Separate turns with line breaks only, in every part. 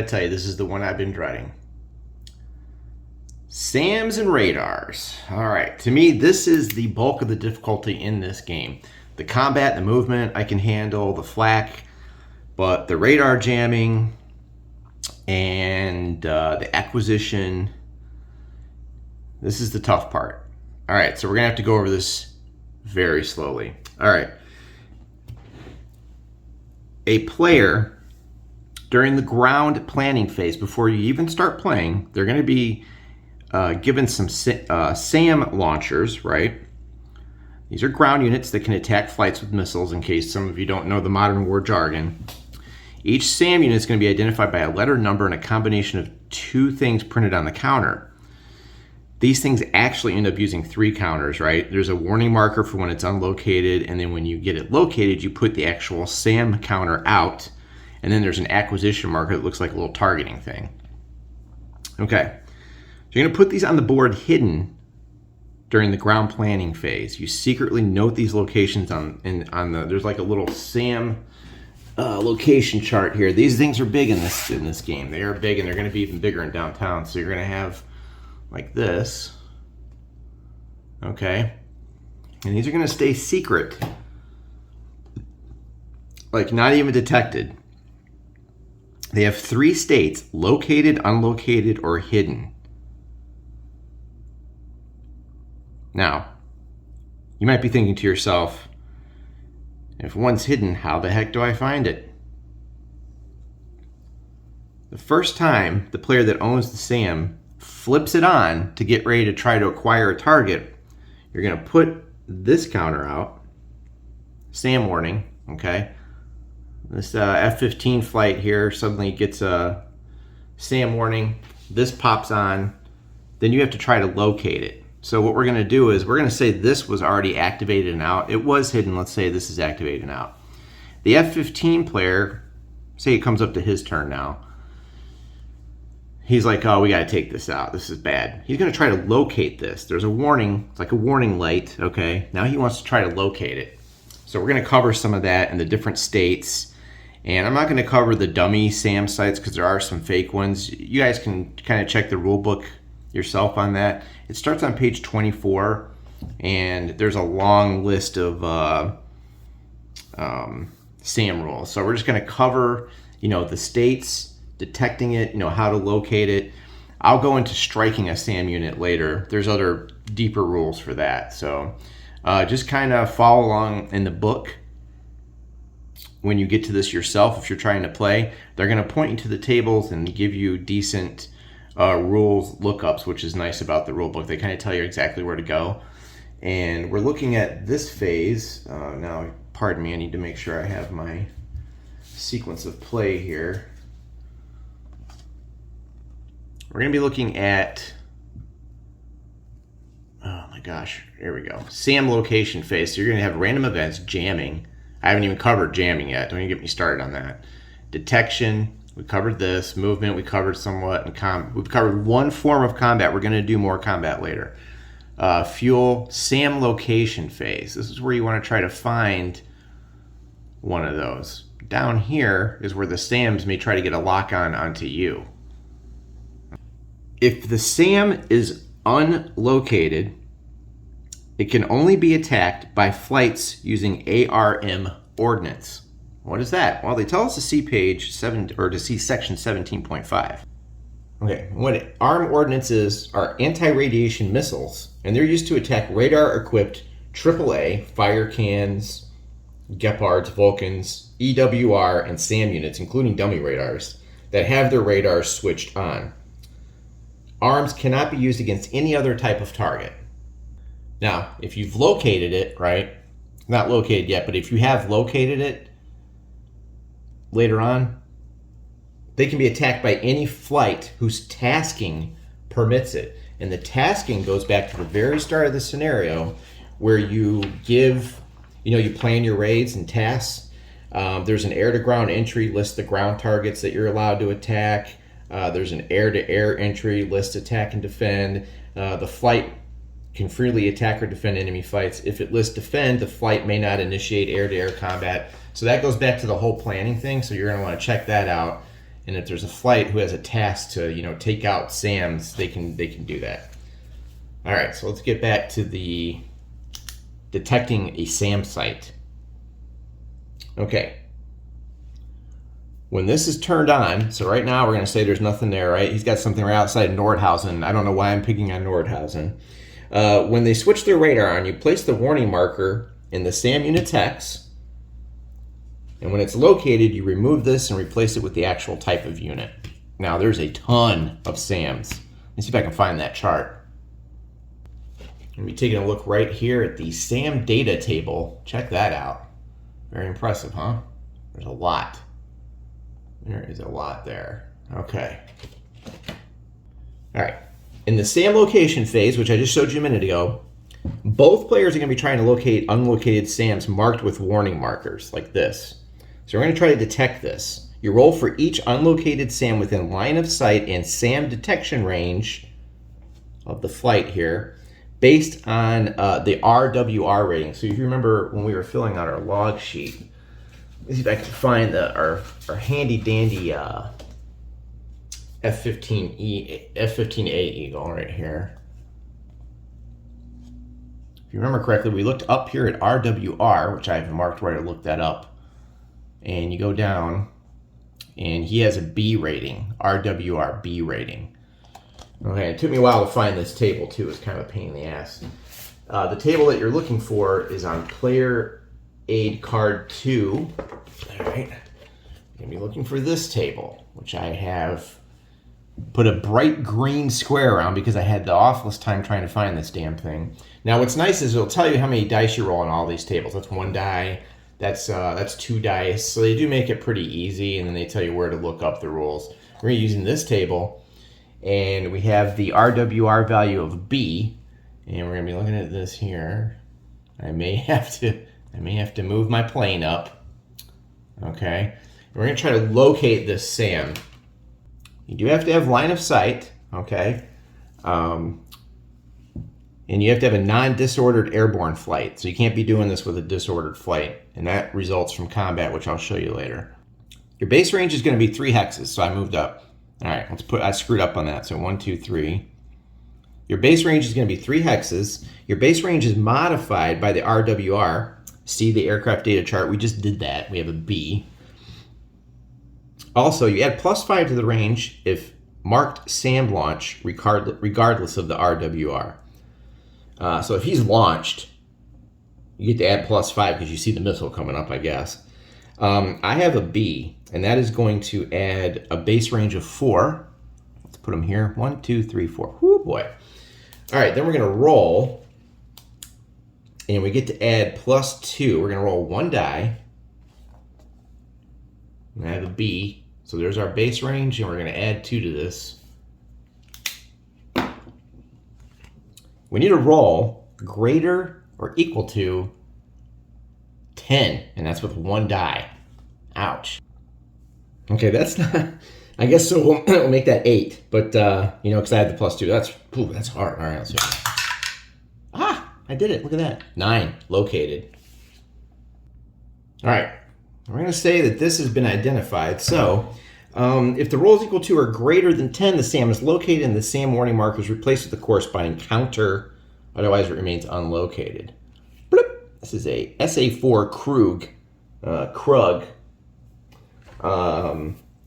tell you, this is the one I've been dreading. SAMs and radars. All right, to me, this is the bulk of the difficulty in this game. The combat, the movement, I can handle, the flak, but the radar jamming and the acquisition, this is the tough part. All right, so we're gonna have to go over this very slowly. All right. A player, during the ground planning phase, before you even start playing, they're gonna be given some SAM launchers, right? These are ground units that can attack flights with missiles, in case some of you don't know the modern war jargon. Each SAM unit is going to be identified by a letter, number, and a combination of 2 things printed on the counter. These things actually end up using 3 counters, right? There's a warning marker for when it's unlocated, and then when you get it located, you put the actual SAM counter out, and then there's an acquisition marker that looks like a little targeting thing. Okay. So you're going to put these on the board hidden during the ground planning phase. You secretly note these locations on the, there's like a little SAM location chart here. These things are big in this game. They are big, and they're going to be even bigger in downtown. So you're going to have like this. Okay. And these are going to stay secret. Like not even detected. They have 3 states: located, unlocated, or hidden. Now, you might be thinking to yourself, if one's hidden, how the heck do I find it? The first time the player that owns the SAM flips it on to get ready to try to acquire a target, you're going to put this counter out, SAM warning, okay? This F-15 flight here suddenly gets a SAM warning. This pops on. Then you have to try to locate it. So what we're going to do is we're going to say this was already activated and out. It was hidden. Let's say this is activated and out. The F-15 player, say it comes up to his turn now. He's like, oh, we got to take this out. This is bad. He's going to try to locate this. There's a warning. It's like a warning light, okay? Now he wants to try to locate it. So we're going to cover some of that in the different states. And I'm not going to cover the dummy SAM sites because there are some fake ones. You guys can kind of check the rule book yourself on that. It starts on page 24, and there's a long list of SAM rules. So we're just going to cover, the states, detecting it, how to locate it. I'll go into striking a SAM unit later. There's other deeper rules for that. So just kind of follow along in the book. When you get to this yourself, if you're trying to play, they're going to point you to the tables and give you decent rules lookups, which is nice about the rule book. They kind of tell you exactly where to go. And we're looking at this phase. Now, pardon me, I need to make sure I have my sequence of play here. We're going to be looking at, oh my gosh, here we go. SAM location phase. So you're going to have random events, jamming. I haven't even covered jamming yet. Don't even get me started on that. Detection. We covered this. Movement, we covered somewhat. And we've covered one form of combat. We're going to do more combat later. Fuel, SAM location phase. This is where you want to try to find one of those. Down here is where the SAMs may try to get a lock onto you. If the SAM is unlocated, it can only be attacked by flights using ARM ordnance. What is that? Well, they tell us to see page 7 or to see section 17.5. Okay, what ARM ordnances are anti-radiation missiles, and they're used to attack radar-equipped AAA fire cans, Gepards, Vulcans, EWR, and SAM units, including dummy radars, that have their radars switched on. ARMs cannot be used against any other type of target. Now, if you've located it, right? Not located yet, but if you have located it later on, they can be attacked by any flight whose tasking permits it. And the tasking goes back to the very start of the scenario where you give, you plan your raids and tasks. There's an air-to-ground entry, lists the ground targets that you're allowed to attack. There's an air-to-air entry, lists attack and defend. The flight can freely attack or defend enemy fights. If it lists defend, the flight may not initiate air-to-air combat. So that goes back to the whole planning thing. So you're going to want to check that out And if there's a flight who has a task to, you know, take out SAMs, they can do that. All right, so let's get back to the detecting a SAM site. Okay. When this is turned on, so right now we're going to say there's nothing there, right? He's got something right outside Nordhausen. I don't know why I'm picking on Nordhausen. When they switch their radar on, you place the warning marker in the SAM unit's hex, and when it's located, you remove this and replace it with the actual type of unit. Now, there's a ton of SAMs. Let me see if I can find that chart. I'm going to be taking a look right here at the SAM data table. Check that out. Very impressive, huh? There's a lot. There is a lot there. Okay. All right. In the SAM location phase, which I just showed you a minute ago, both players are going to be trying to locate unlocated SAMs marked with warning markers, like this. So we're going to try to detect this. You roll for each unlocated SAM within line of sight and SAM detection range of the flight here, based on the RWR rating. So if you remember when we were filling out our log sheet, let's see if I can find our handy dandy F-15A Eagle right here. If you remember correctly, we looked up here at RWR, which I have marked where I looked that up. And you go down, and he has a B rating, RWR B rating. Okay, it took me a while to find this table, too. It's kind of a pain in the ass. The table that you're looking for is on Player Aid Card 2. All right. You're going to be looking for this table, which I have put a bright green square around because I had the awfulest time trying to find this damn thing. Now, what's nice is it'll tell you how many dice you roll on all these tables. That's 1 die. That's 2 dice. So they do make it pretty easy, and then they tell you where to look up the rules. We're using this table, and we have the RWR value of B, and we're going to be looking at this here. I may have to move my plane up. Okay. And we're going to try to locate this SAM. You do have to have line of sight, okay? And you have to have a non-disordered airborne flight. So you can't be doing this with a disordered flight. And that results from combat, which I'll show you later. Your base range is going to be 3 hexes, so I moved up. All right, I screwed up on that. So 1, 2, 3. Your base range is going to be 3 hexes. Your base range is modified by the RWR. See the aircraft data chart? We just did that. We have a B. Also, you add +5 to the range if marked SAM launch, regardless of the RWR. So if he's launched, you get to add +5 because you see the missile coming up, I guess. I have a B, and that is going to add a base range of 4. Let's put them here. 1, 2, 3, 4. Whoo, boy. All right, then we're going to roll, and we get to add +2. We're going to roll 1 die. And I have a B, so there's our base range, and we're going to add 2 to this. We need to roll greater or equal to 10, and that's with 1 die. Ouch. Okay, that's not, I guess so we'll make that 8, but, you know, because I had the +2. That's hard. All right, let's see. Ah, I did it. Look at that. 9, located. All right, we're going to say that this has been identified. So, if the rolls equal to or greater than 10, the SAM is located and the SAM warning marker is replaced with the corresponding counter. Otherwise, it remains unlocated. Bloop. This is a SA4 Krug.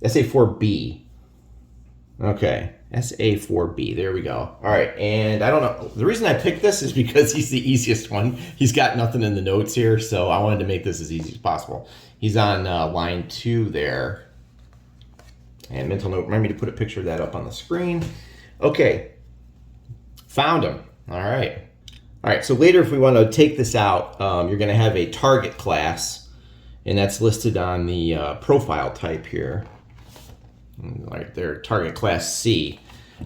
SA4B. Okay, SA4B. There we go. All right, and I don't know. The reason I picked this is because he's the easiest one. He's got nothing in the notes here, so I wanted to make this as easy as possible. He's on line 2 there. And mental note, remind me to put a picture of that up on the screen. Okay, found him. All right. All right, so later if we want to take this out, you're going to have a target class, and that's listed on the profile type here. Right there, target class C.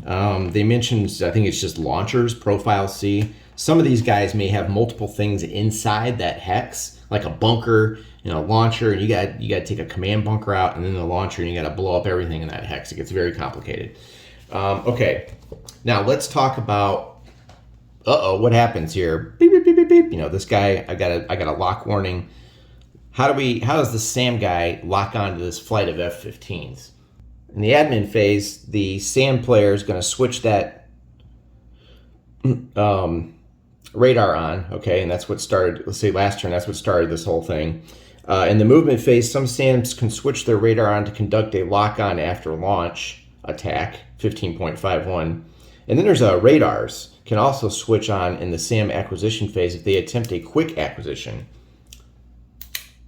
They mentioned, I think it's just launchers, profile C. Some of these guys may have multiple things inside that hex, like a bunker, you know, launcher, and you got to take a command bunker out, and then the launcher, and you got to blow up everything in that hex. It gets very complicated. Okay, now let's talk about. What happens here? Beep, beep, beep, beep, beep. You know, this guy. I got a lock warning. How does the SAM guy lock onto this flight of F-15s? In the admin phase, the SAM player is going to switch that radar on, okay, and that's what started, let's say last turn, that's what started this whole thing. In the movement phase, some SAMs can switch their radar on to conduct a lock-on after launch attack, 15.51. And then there's radars can also switch on in the SAM acquisition phase if they attempt a quick acquisition.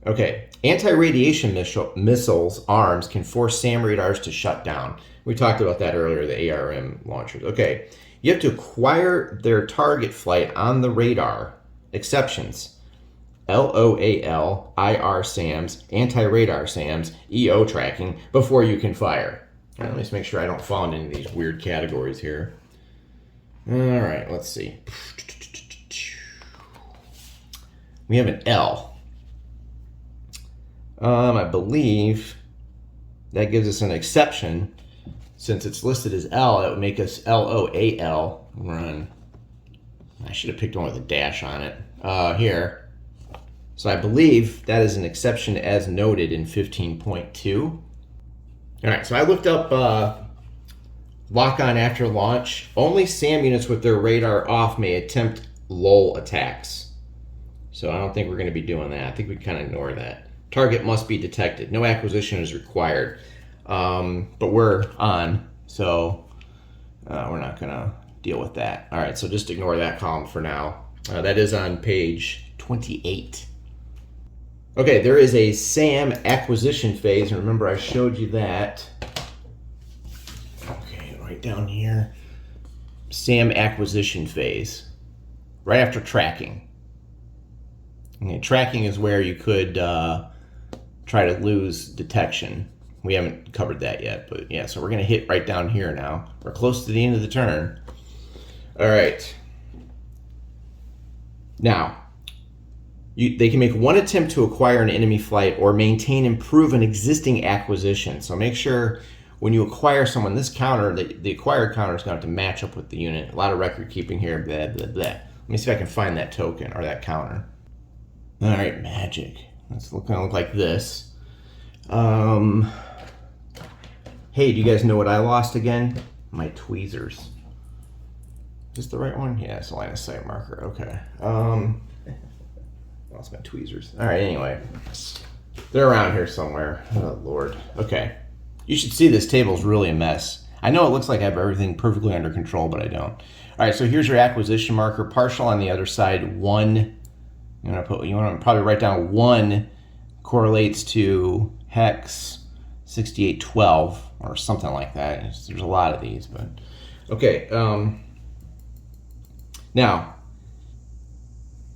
Okay, anti-radiation missiles, ARMs, can force SAM radars to shut down. We talked about that earlier, the ARM launchers. Okay, you have to acquire their target flight on the radar. Exceptions: LOAL, IR SAMs, anti-radar SAMs, EO tracking, before you can fire. All right, let me just make sure I don't fall into any of these weird categories here. All right, let's see. We have an L. I believe that gives us an exception. Since it's listed as L, that would make us LOAL. Run. I should have picked one with a dash on it. Here. So I believe that is an exception as noted in 15.2. All right, so I looked up lock-on after launch. Only SAM units with their radar off may attempt lull attacks. So I don't think we're going to be doing that. I think we kind of ignore that. Target must be detected. No acquisition is required. But we're on, so we're not going to deal with that. All right, so just ignore that column for now. That is on page 28. Okay, there is a SAM acquisition phase, and remember I showed you that. Okay, right down here. SAM acquisition phase, right after tracking. Okay, tracking is where you could try to lose detection. We haven't covered that yet, but yeah, so we're going to hit right down here now. We're close to the end of the turn. All right. Now, they can make one attempt to acquire an enemy flight or maintain, improve an existing acquisition. So make sure when you acquire someone, this counter, the acquired counter is going to have to match up with the unit. A lot of record keeping here, blah, blah, blah. Let me see if I can find that token or that counter. All right, magic. It's going to look like this. Hey, do you guys know what I lost again? My tweezers. Is this the right one? Yeah, it's a line of sight marker. Okay. Lost my tweezers. All right, anyway. They're around here somewhere. Oh, Lord. Okay. You should see this table is really a mess. I know it looks like I have everything perfectly under control, but I don't. All right, so here's your acquisition marker. Partial on the other side. 1. You want to probably write down 1 correlates to hex 6812 or something like that. There's a lot of these, but okay. Now,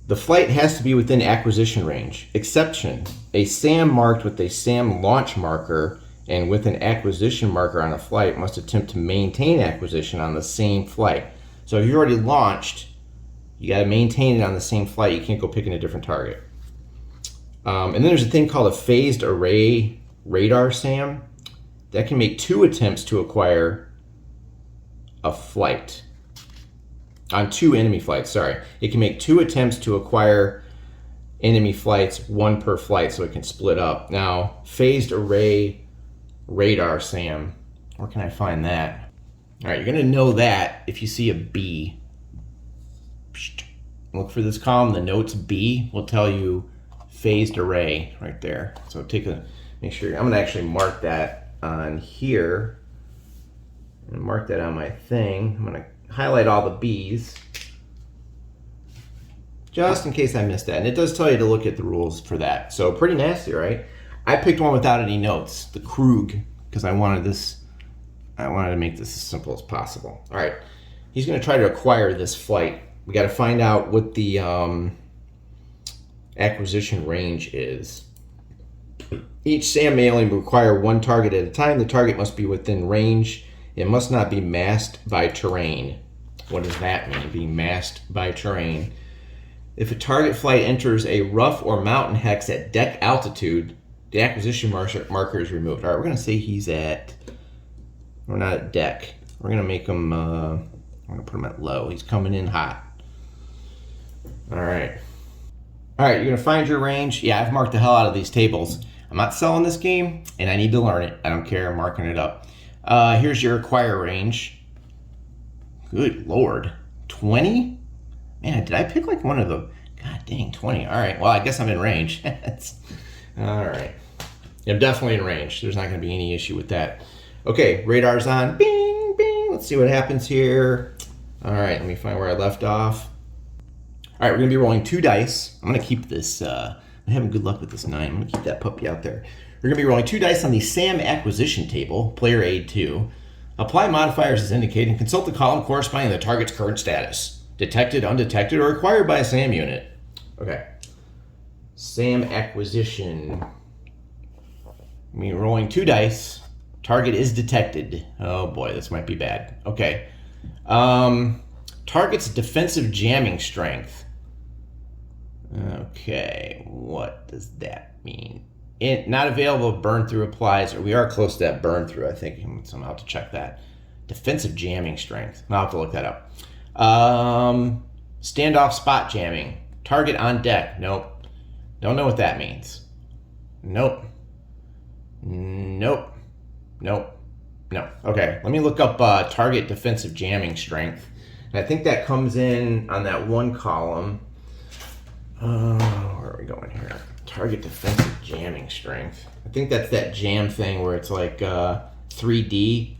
the flight has to be within acquisition range. Exception: a SAM marked with a SAM launch marker and with an acquisition marker on a flight must attempt to maintain acquisition on the same flight. So if you already launched, you got to maintain it on the same flight. You can't go picking a different target. And then there's a thing called a phased array radar SAM that can make 2 attempts to acquire a flight. On 2 enemy flights, sorry. It can make 2 attempts to acquire enemy flights, 1 per flight, so it can split up. Now, phased array radar SAM, where can I find that? All right, you're going to know that if you see a B. Look for this column, the notes B will tell you phased array right there. So make sure, I'm going to actually mark that on here and mark that on my thing. I'm going to highlight all the B's just in case I missed that. And it does tell you to look at the rules for that. So pretty nasty, right? I picked one without any notes, the Krug, because I wanted to make this as simple as possible. All right, he's going to try to acquire this flight. We got to find out what the acquisition range is. Each SAM may only require 1 target at a time. The target must be within range. It must not be masked by terrain. What does that mean, being masked by terrain? If a target flight enters a rough or mountain hex at deck altitude, the acquisition marker is removed. All right, we're going to say we're not at deck. We're going to make him, we're going to put him at low. He's coming in hot. All right. All right, you're going to find your range. Yeah, I've marked the hell out of these tables. I'm not selling this game, and I need to learn it. I don't care. I'm marking it up. Here's your acquire range. Good Lord. 20? Man, did I pick like one of the... God dang, 20. All right, well, I guess I'm in range. All right. I'm definitely in range. There's not going to be any issue with that. Okay, radar's on. Bing, bing. Let's see what happens here. All right, let me find where I left off. All right, we're going to be rolling 2 dice. I'm going to keep this... I'm having good luck with this 9. I'm going to keep that puppy out there. We're going to be rolling 2 dice on the SAM acquisition table, player aid 2. Apply modifiers as indicated and consult the column corresponding to the target's current status. Detected, undetected, or acquired by a SAM unit. Okay. SAM acquisition. I mean, rolling 2 dice. Target is detected. Oh boy, this might be bad. Okay. Target's defensive jamming strength. Okay, what does that mean? Not available, burn through applies, or we are close to that burn through, I think. So I'll have to check that. Defensive jamming strength. I'll have to look that up. Standoff spot jamming. Target on deck. Nope. Don't know what that means. Nope. Nope. Nope. No. Okay, let me look up target defensive jamming strength. And I think that comes in on that one column. Where are we going here? Target defensive jamming strength. I think that's that jam thing where it's like 3D,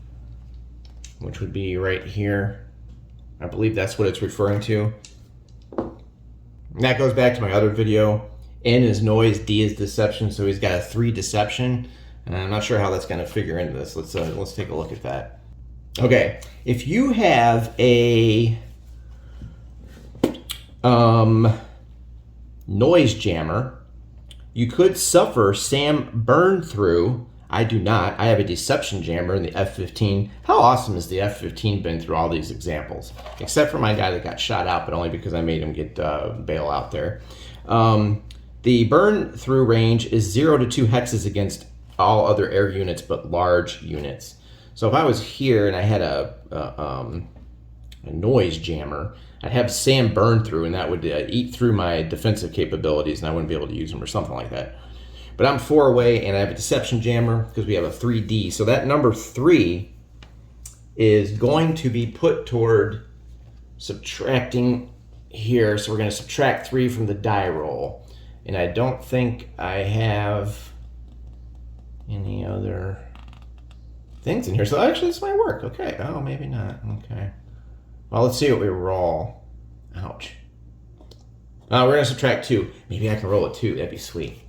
which would be right here. I believe that's what it's referring to. And that goes back to my other video. N is noise, D is deception, so he's got a 3 deception. And I'm not sure how that's going to figure into this. Let's take a look at that. Okay, if you have a noise jammer, you could suffer SAM burn through. I do not. I have a deception jammer in the F-15. How awesome has the F-15 been through all these examples? Except for my guy that got shot out, but only because I made him get bail out there. The burn through range is 0 to 2 hexes against all other air units but large units. So if I was here and I had a noise jammer, I'd have SAM burn through, and that would eat through my defensive capabilities, and I wouldn't be able to use them or something like that. But I'm 4 away, and I have a deception jammer because we have a 3D. So that number 3 is going to be put toward subtracting here. So we're going to subtract 3 from the die roll. And I don't think I have any other things in here. So actually this might work. Okay. Oh, maybe not. Okay. Well, let's see what we roll. Ouch. We're going to subtract 2. Maybe I can roll a 2. That'd be sweet.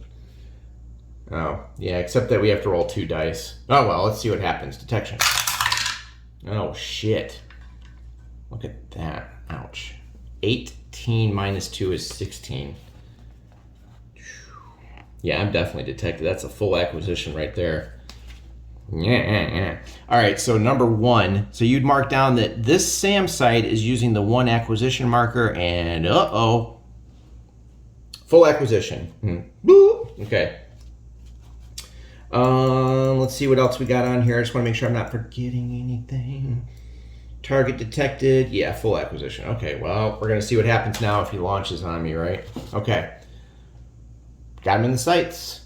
Oh, yeah, except that we have to roll 2 dice. Oh, well, let's see what happens. Detection. Oh, shit. Look at that. Ouch. 18 minus 2 is 16. Yeah, I'm definitely detected. That's a full acquisition right there. Yeah. All right, so number 1. So you'd mark down that this SAM site is using the 1 acquisition marker, and uh-oh. Full acquisition. Boop. Okay. Let's see what else we got on here. I just want to make sure I'm not forgetting anything. Target detected. Yeah, full acquisition. Okay, well, we're going to see what happens now if he launches on me, right? Okay. Got him in the sights.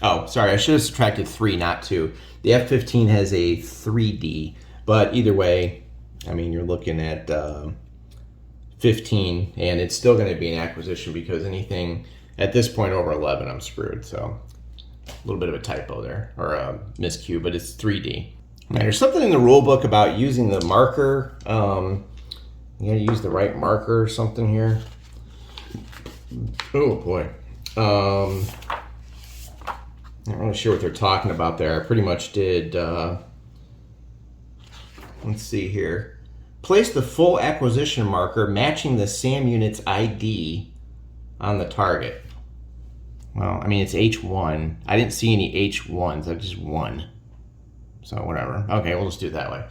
Oh, sorry, I should have subtracted 3, not 2. The F-15 has a 3D, but either way, I mean, you're looking at 15, and it's still going to be an acquisition because anything at this point over 11, I'm screwed. So a little bit of a typo there, or a miscue, but it's 3D. Right, there's something in the rule book about using the marker. You got to use the right marker or something here. Oh boy. Not really sure what they're talking about there. I pretty much did, let's see here. Place the full acquisition marker matching the SAM unit's ID on the target. Well, I mean, it's H1. I didn't see any H1s. I just 1. So whatever. Okay, we'll just do it that way.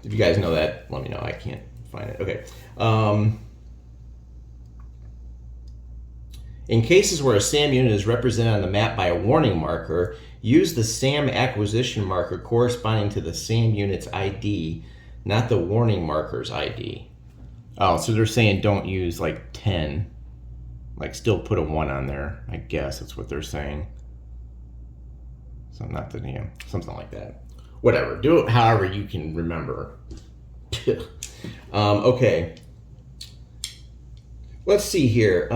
If you guys know that, let me know. I can't find it. Okay. In cases where a SAM unit is represented on the map by a warning marker, use the SAM acquisition marker corresponding to the SAM unit's ID, not the warning marker's ID. Oh, so they're saying don't use like 10. Like still put a 1 on there. I guess that's what they're saying. So not the, something like that. whatever. Do it however you can remember. Okay. Let's see here.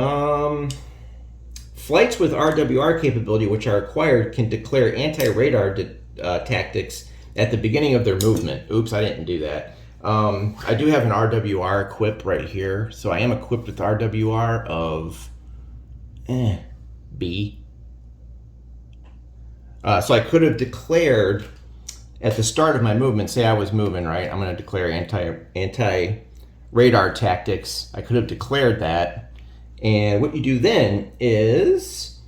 Flights with RWR capability, which are acquired, can declare anti-radar tactics at the beginning of their movement. Oops, I didn't do that. I do have an RWR equipped right here, so I am equipped with RWR of B. So I could have declared at the start of my movement, say I was moving, right? I'm going to declare anti-radar tactics. I could have declared that. And what you do then is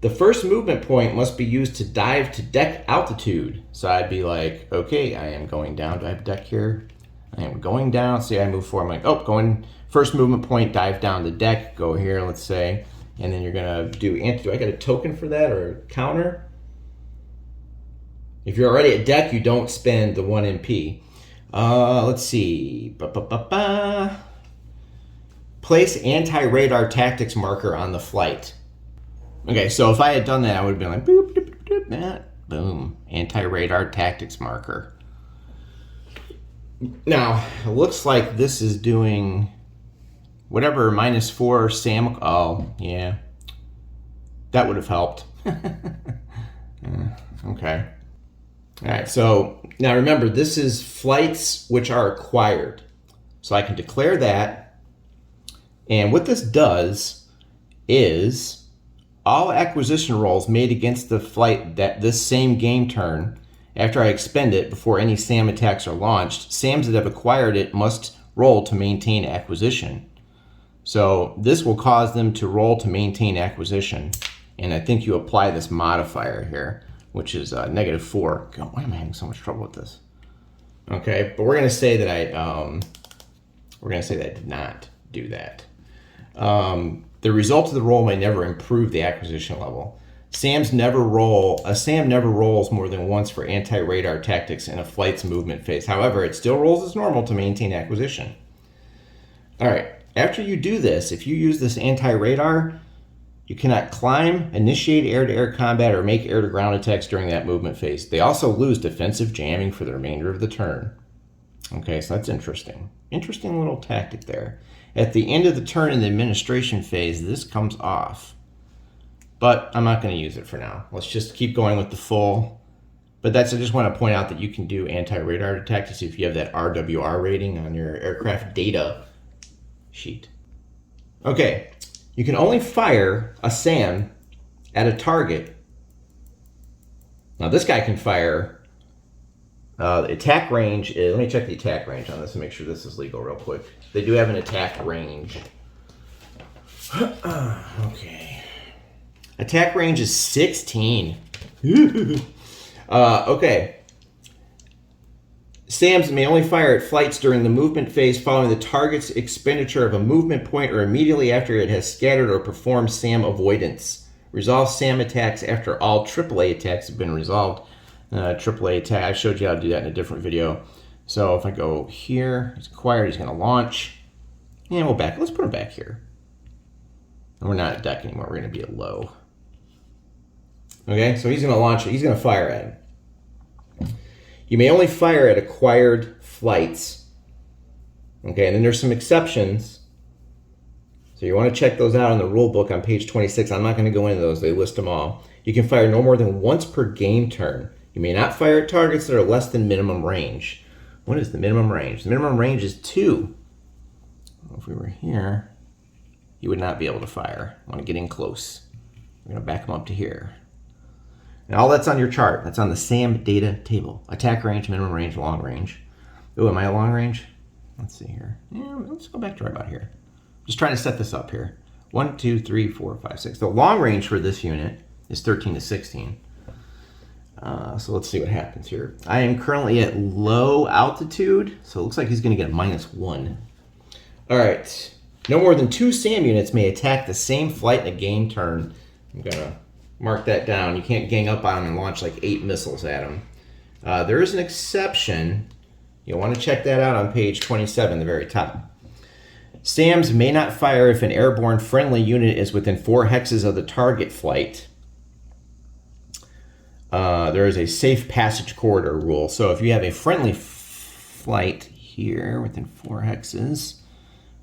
the first movement point must be used to dive to deck altitude. So I'd be like, okay, I am going down. Do I have deck here? I am going down. Say I move forward. I'm like, oh, going first movement point, dive down the deck, go here, let's say. And then you're going to do anti. Do I get a token for that or a counter? If you're already at deck, you don't spend the 1 MP. Let's see. Place anti-radar tactics marker on the flight. Okay, so if I had done that, I would have been like, boop, boop, boop, boop, boom, anti-radar tactics marker. Now, it looks like this is doing whatever, -4 SAM. Oh, yeah. That would have helped. Okay. All right, so now remember, this is flights which are acquired. So I can declare that. And what this does is all acquisition rolls made against the flight that this same game turn, after I expend it before any SAM attacks are launched, SAMs that have acquired it must roll to maintain acquisition. So this will cause them to roll to maintain acquisition. And I think you apply this modifier here, which is -4. God, why am I having so much trouble with this? Okay, but we're going to say that I did not do that. The result of the roll may never improve the acquisition level. A SAM never rolls more than once for anti-radar tactics in a flight's movement phase. However, it still rolls as normal to maintain acquisition. All right, after you do this, if you use this anti-radar, you cannot climb, initiate air-to-air combat, or make air-to-ground attacks during that movement phase. They also lose defensive jamming for the remainder of the turn. Okay, so that's interesting. Interesting little tactic there. At the end of the turn in the administration phase, this comes off. But I'm not going to use it for now. Let's just keep going with the full. But I just want to point out that you can do anti-radar tactics if you have that RWR rating on your aircraft data sheet. Okay, you can only fire a SAM at a target. Now this guy can fire. The attack range is, let me check the attack range on this and make sure this is legal real quick. They do have an attack range. Okay. Attack range is 16. Okay. SAMs may only fire at flights during the movement phase following the target's expenditure of a movement point or immediately after it has scattered or performed SAM avoidance. Resolve SAM attacks after all AAA attacks have been resolved. AAA attack, I showed you how to do that in a different video. So if I go here, he's acquired, he's going to launch. And we'll back, let's put him back here. And we're not at deck anymore, we're going to be at low. Okay, so he's going to launch it, he's going to fire at him. You may only fire at acquired flights. Okay, and then there's some exceptions. So you want to check those out in the rule book on page 26. I'm not going to go into those, they list them all. You can fire no more than once per game turn. You may not fire at targets that are less than minimum range. What is the minimum range? The minimum range is 2. If we were here, you would not be able to fire. I want to get in close. We're going to back them up to here. And all that's on your chart. That's on the SAM data table. Attack range, minimum range, long range. Oh, am I at long range? Let's see here. Yeah, let's go back to right about here. Just trying to set this up here. 1, 2, 3, 4, 5, 6. The long range for this unit is 13 to 16. So let's see what happens here. I am currently at low altitude, so it looks like he's going to get a -1. All right. No more than 2 SAM units may attack the same flight in a game turn. I'm going to mark that down. You can't gang up on him and launch like 8 missiles at him. There is an exception. You'll want to check that out on page 27, the very top. SAMs may not fire if an airborne friendly unit is within 4 hexes of the target flight. there is a safe passage corridor rule. So if you have a friendly flight here within 4 hexes,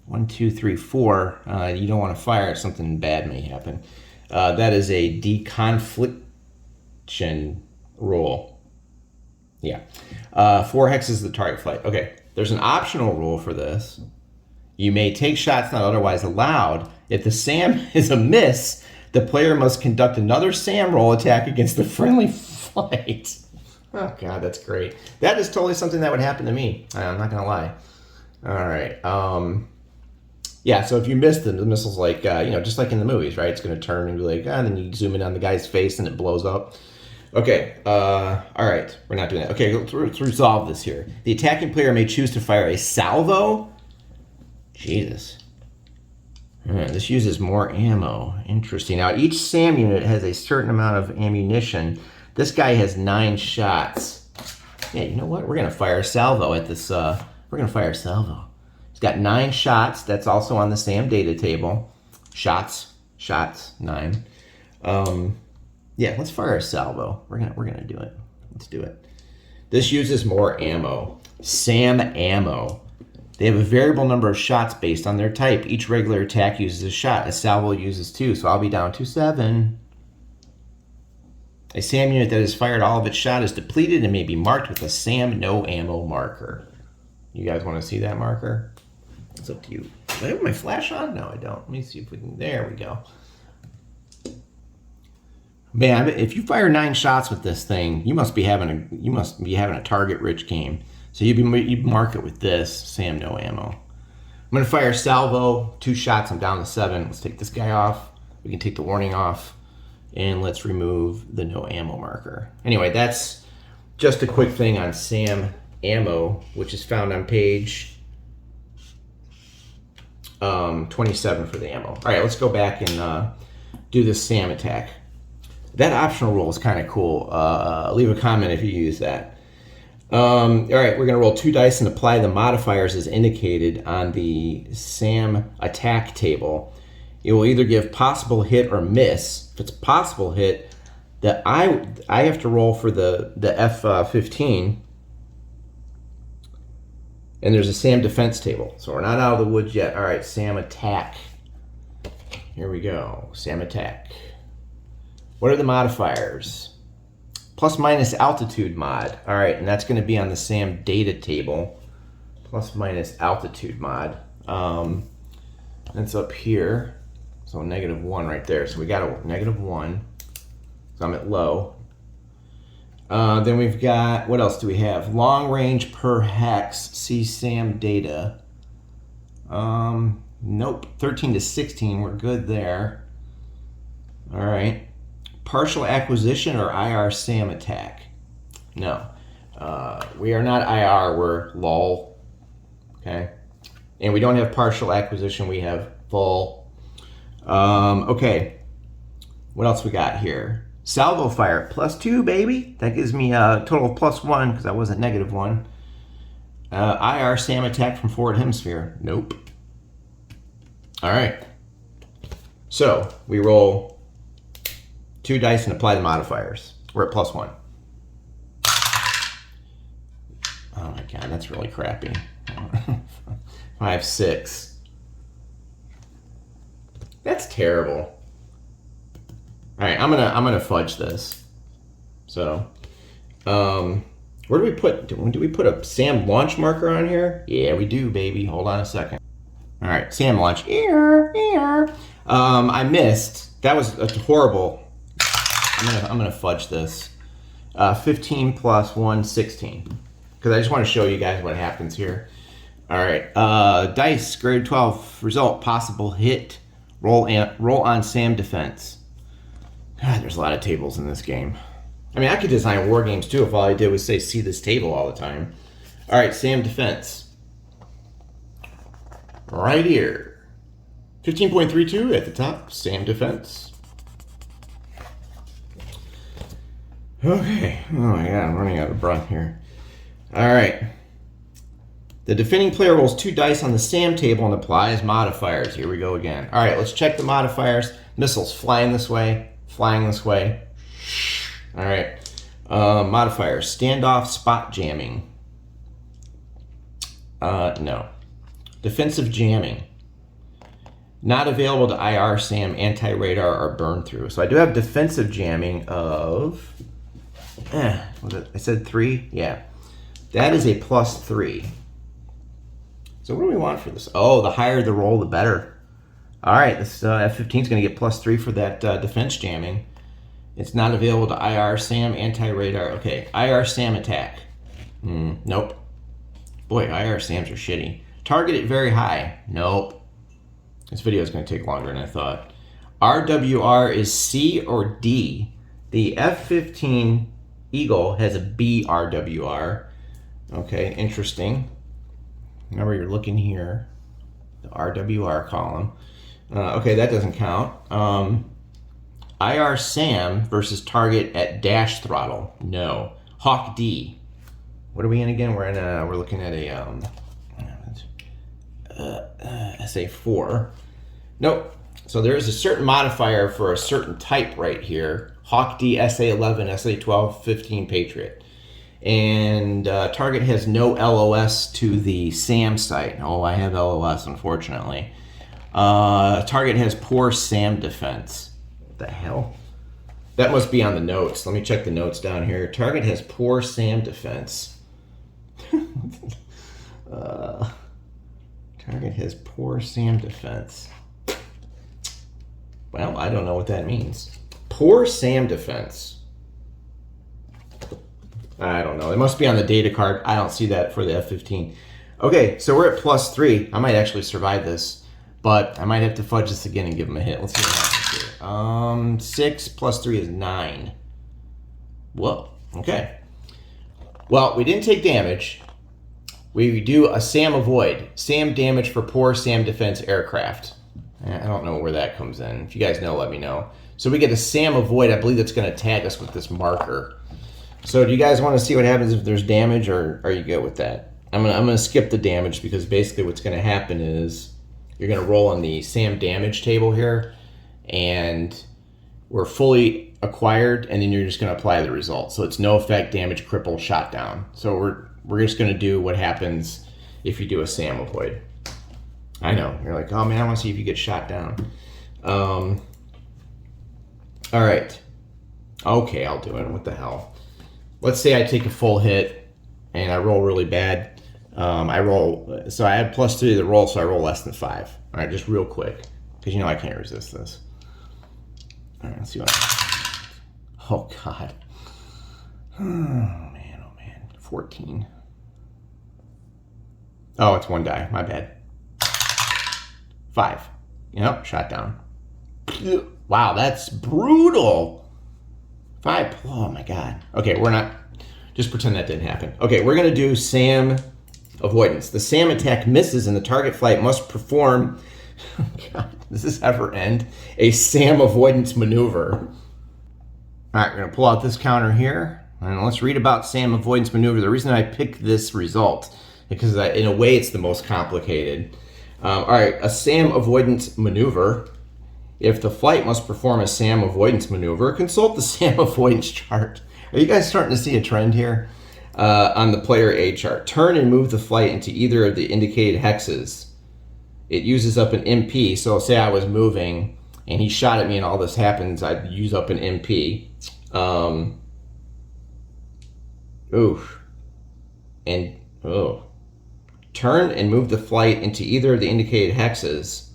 1, 2, 3, 4, you don't want to fire. Something bad may happen. That is a deconfliction rule. Yeah. 4 hexes is the target flight. Okay. There's an optional rule for this. You may take shots not otherwise allowed. If the SAM is a miss, the player must conduct another SAM roll attack against the friendly flight. Oh, God, that's great. That is totally something that would happen to me. I'm not going to lie. All right. Yeah, so if you miss the missile's like, just like in the movies, right? It's going to turn and be like, and then you zoom in on the guy's face and it blows up. Okay, all right, we're not doing that. Okay, let's resolve this here. The attacking player may choose to fire a salvo. Jesus. This uses more ammo. Interesting. Now, each SAM unit has a certain amount of ammunition. This guy has 9 shots. Yeah, you know what? We're going to fire a salvo at this. We're going to fire a salvo. He's got 9 shots. That's also on the SAM data table. Shots, 9. Yeah, let's fire a salvo. We're gonna do it. Let's do it. This uses more ammo. SAM ammo. They have a variable number of shots based on their type. Each regular attack uses a shot. A salvo uses 2, so I'll be down to 7. A SAM unit that has fired all of its shot is depleted and may be marked with a SAM no ammo marker. You guys want to see that marker? It's up to you. Do I have my flash on? No, I don't. Let me see if we can. There we go. Man, if you fire 9 shots with this thing, you must be having a target-rich game. So you mark it with this SAM no ammo. I'm gonna fire salvo, 2 shots. I'm down to 7. Let's take this guy off. We can take the warning off, and let's remove the no ammo marker. Anyway, that's just a quick thing on SAM ammo, which is found on page 27 for the ammo. All right, let's go back and do this SAM attack. That optional roll is kind of cool. Leave a comment if you use that. All right, we're going to roll 2 dice and apply the modifiers as indicated on the SAM attack table. It will either give possible hit or miss. If it's possible hit, that I have to roll for the F-15. And there's a SAM defense table. So we're not out of the woods yet. All right, SAM attack. Here we go. SAM attack. What are the modifiers? Plus minus altitude mod. All right, and that's going to be on the SAM data table. Plus minus altitude mod. That's up here. So -1 right there. So we got a -1. So I'm at low. Then we've got, what else do we have? Long range per hex. See SAM data. Nope. 13 to 16. We're good there. All right. Partial acquisition or IR SAM attack? No. We are not IR, we're LOL. Okay. And we don't have partial acquisition, we have full. Okay. What else we got here? Salvo fire, +2, baby. That gives me a total of +1 because I wasn't -1. IR SAM attack from forward hemisphere. Nope. All right. So we roll 2 dice and apply the modifiers. We're at +1. Oh my God, that's really crappy. 5, 6. That's terrible. All right, I'm gonna fudge this. So, where do we put? Do we put a SAM launch marker on here? Yeah, we do, baby. Hold on a second. All right, SAM launch. I missed. That was a horrible. I'm gonna fudge this. 15 plus 1, 16. Because I just want to show you guys what happens here. All right, dice grade 12 result possible hit. Roll on SAM defense. God, there's a lot of tables in this game. I mean, I could design war games too if all I did was say see this table all the time. All right, SAM defense. Right here. 15.32 at the top, SAM defense. Okay, oh my God, I'm running out of breath here. All right. The defending player rolls 2 dice on the SAM table and applies modifiers. Here we go again. All right, let's check the modifiers. Missiles flying this way, flying this way. All right. Modifiers, standoff, spot jamming. No. Defensive jamming. Not available to IR, SAM, anti-radar, or burn through. So I do have defensive jamming of, was it, I said 3? Yeah. That is a +3. So what do we want for this? Oh, the higher the roll, the better. All right, this F-15 is going to get +3 for that defense jamming. It's not available to IR, SAM, anti-radar. Okay, IR, SAM attack. Nope. Boy, IR, SAMs are shitty. Target it very high. Nope. This video is going to take longer than I thought. RWR is C or D. The F-15 Eagle has a B RWR. Okay, interesting. Remember, you're looking here, the RWR column. Okay, that doesn't count. IR SAM versus target at dash throttle. No. Hawk D. What are we in again? We're looking at a SA4. Nope. So there is a certain modifier for a certain type right here. Hawk D, SA11, SA12, 15 Patriot. And target has no LOS to the SAM site. Oh, I have LOS, unfortunately. Target has poor SAM defense. What the hell? That must be on the notes. Let me check the notes down here. Target has poor SAM defense. Target has poor SAM defense. Well, I don't know what that means. Poor SAM defense. I don't know. It must be on the data card. I don't see that for the F-15. Okay, so we're at +3. I might actually survive this, but I might have to fudge this again and give him a hit. Let's see what happens here. 6 + 3 is 9. Whoa. Okay. Well, we didn't take damage. We do a SAM avoid. SAM damage for poor SAM defense aircraft. I don't know where that comes in. If you guys know, let me know. So we get a SAM avoid. I believe that's going to tag us with this marker. So do you guys want to see what happens if there's damage, or are you good with that? I'm gonna skip the damage, because basically what's going to happen is you're going to roll on the SAM damage table here, and we're fully acquired, and then you're just going to apply the result. So it's no effect, damage, cripple, shot down. So we're just going to do what happens if you do a SAM avoid. I know, you're like, oh man, I want to see if you get shot down. All right. Okay, I'll do it. What the hell? Let's say I take a full hit and I roll really bad. So I had +3 to the roll, so I roll less than 5. All right, just real quick, because you know I can't resist this. All right, let's see what happens. Oh God. Oh man, 14. Oh, it's 1 die, my bad. 5. Yep, shot down. Wow, that's brutal. 5. Oh my God. Okay, we're not. Just pretend that didn't happen. Okay, we're gonna do SAM avoidance. The SAM attack misses, and the target flight must perform. Oh God, does this ever end? A SAM avoidance maneuver. All right, we're gonna pull out this counter here, and let's read about SAM avoidance maneuver. The reason I picked this result because in a way it's the most complicated. All right, a SAM avoidance maneuver. If the flight must perform a SAM avoidance maneuver, consult the SAM avoidance chart. Are you guys starting to see a trend here? On the player A chart. Turn and move the flight into either of the indicated hexes. It uses up an MP, so say I was moving and he shot at me and all this happens, I'd use up an MP. Turn and move the flight into either of the indicated hexes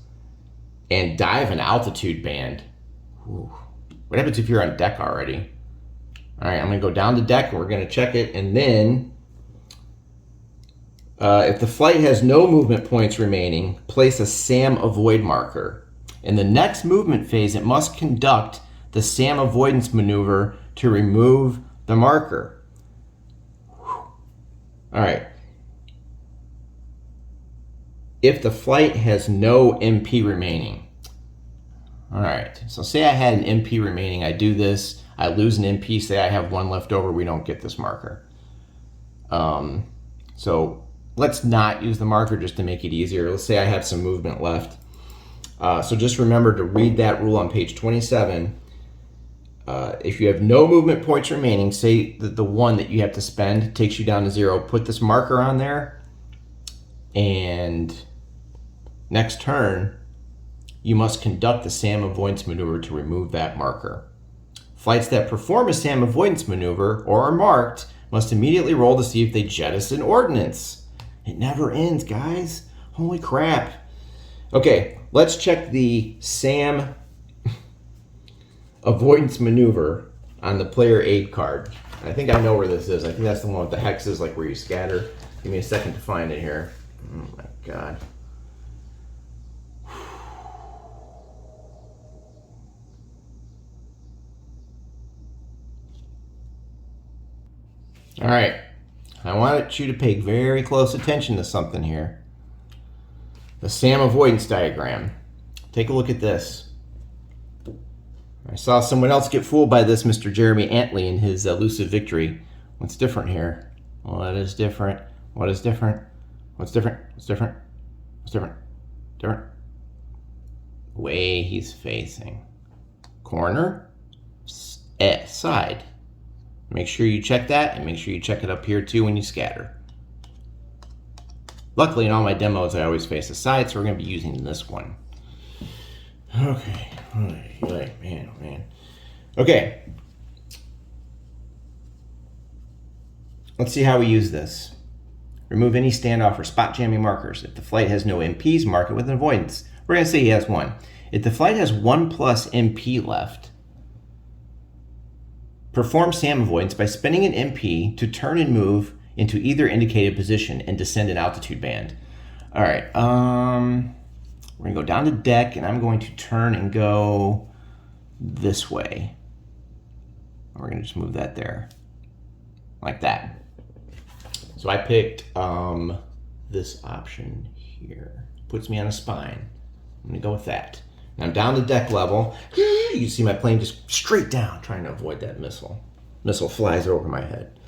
and dive an altitude band. Ooh. What happens if you're on deck already? All right, I'm gonna go down to deck and we're gonna check it, and then if the flight has no movement points remaining, place a SAM avoid marker. In the next movement phase, it must conduct the SAM avoidance maneuver to remove the marker. All right. If the flight has no MP remaining. All right, so say I had an MP remaining, I do this, I lose an MP, say I have 1 left over, we don't get this marker. So let's not use the marker just to make it easier. Let's say I have some movement left. So just remember to read that rule on page 27. If you have no movement points remaining, say that the one that you have to spend takes you down to 0, put this marker on there, and next turn, you must conduct the SAM avoidance maneuver to remove that marker. Flights that perform a SAM avoidance maneuver or are marked must immediately roll to see if they jettison ordnance. It never ends, guys. Holy crap. Okay, let's check the SAM avoidance maneuver on the player aid card. I think I know where this is. I think that's the one with the hexes, like where you scatter. Give me a second to find it here. Oh my God. All right, I want you to pay very close attention to something here. The SAM avoidance diagram. Take a look at this. I saw someone else get fooled by this, Mr. Jeremy Antley, in his elusive victory. What's different here? What is different? What is different? What's different? What's different? What's different? Different. Way he's facing. Corner, side. Make sure you check that, and make sure you check it up here too when you scatter. Luckily, in all my demos, I always face the side, so we're going to be using this one. Okay. Man, oh man. Okay. Let's see how we use this. Remove any standoff or spot jamming markers. If the flight has no MPs, mark it with an avoidance. We're going to say he has 1. If the flight has 1+ MP left, perform SAM avoidance by spinning an MP to turn and move into either indicated position and descend an altitude band. All right, we're gonna go down to deck, and I'm going to turn and go this way. We're gonna just move that there, like that. So I picked this option here. Puts me on a spine. I'm gonna go with that. I'm down to deck level. You see my plane just straight down, trying to avoid that missile. Missile flies over my head.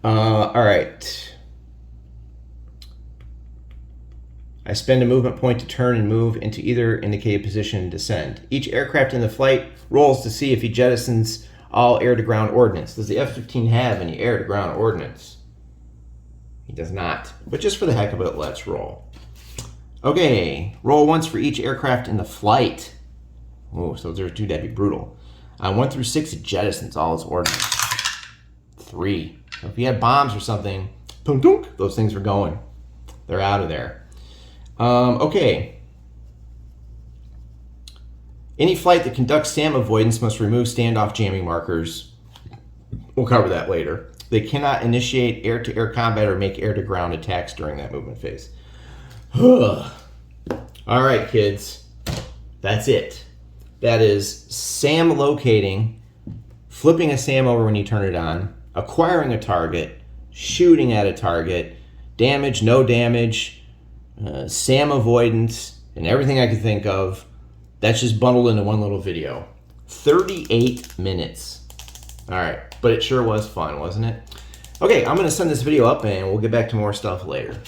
All right. I spend a movement point to turn and move into either indicated position and descend. Each aircraft in the flight rolls to see if he jettisons all air-to-ground ordnance. Does the F-15 have any air-to-ground ordnance? He does not. But just for the heck of it, let's roll. Okay, roll once for each aircraft in the flight. Oh, so there's 2, that'd be brutal. 1 through 6, it jettisons all its ordnance. 3. So if you had bombs or something, boom, dunk, those things are going. They're out of there. Okay. Any flight that conducts SAM avoidance must remove standoff jamming markers. We'll cover that later. They cannot initiate air-to-air combat or make air-to-ground attacks during that movement phase. All right, kids, that's it. That is SAM locating, flipping a SAM over when you turn it on, acquiring a target, shooting at a target, damage, no damage, SAM avoidance, and everything I could think of. That's just bundled into one little video. 38 minutes. All right, but it sure was fun, wasn't it? Okay, I'm going to send this video up, and we'll get back to more stuff later.